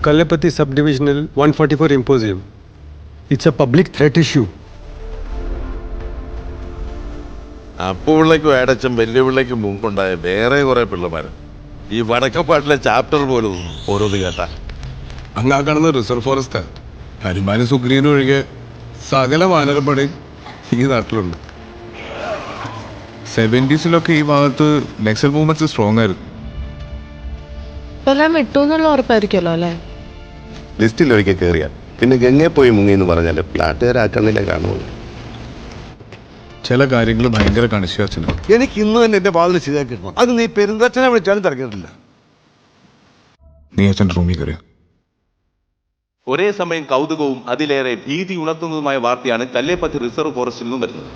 Kallepathy Subdivisional 144 Imposium. It's a public threat issue. അപ്പുപിള്ളയ്ക്കും ഏടച്ചും വലിയ പിള്ളയ്ക്കും മുമ്പുണ്ടായ വേറെ കുറെ പിള്ളമാർ ഈ വടക്കപ്പാട്ടിലെ ചാപ്റ്റർ പോലും ഓരോന്ന് കേട്ടാ. അങ്ങാ കാണുന്ന റിസർവ് ഫോറസ്റ്റ് ഹനുമാനും സുഗ്രീനും ഒഴികെ സകല വാനരപ്പടയും ഈ നാട്ടിലുണ്ട്. 70s ഈ ഭാഗത്ത് നക്സൽ മൂവ്മെന്റ്സ് സ്ട്രോങ് ആയിരുന്നു. എല്ലാം വിട്ടു എന്നുള്ള ഉറപ്പായിരിക്കുമല്ലോ അല്ലേ? ലിസ്റ്റിൽ ഒരിക്കൽ കയറിയാൽ പിന്നെ ഗംഗയെ പോയി മുങ്ങി എന്ന് പറഞ്ഞാൽ നാട്ടുകാരാക്കുന്നില്ല കാണുള്ളൂ. ചില കാര്യങ്ങൾ ഭയങ്കര കണിശാച്ചനാണ്. എനിക്ക് ഇന്ന് തന്നെ എന്റെ വാതിൽ ശരിയാക്കി കിട്ടണം. അത് നീ പെരുന്തച്ഛനെ വിളിച്ചാലും തിരക്കിട്ടില്ല. നീ അച്ഛൻ്റെ റൂമിൽ കയറിയ ഒരേ സമയം കൗതുകവും അതിലേറെ ഭീതി ഉണർത്തുന്നതുമായ വാർത്തയാണ് കല്ലേപ്പത്തി റിസർവ് ഫോറസ്റ്റിൽ നിന്നും വരുന്നത്.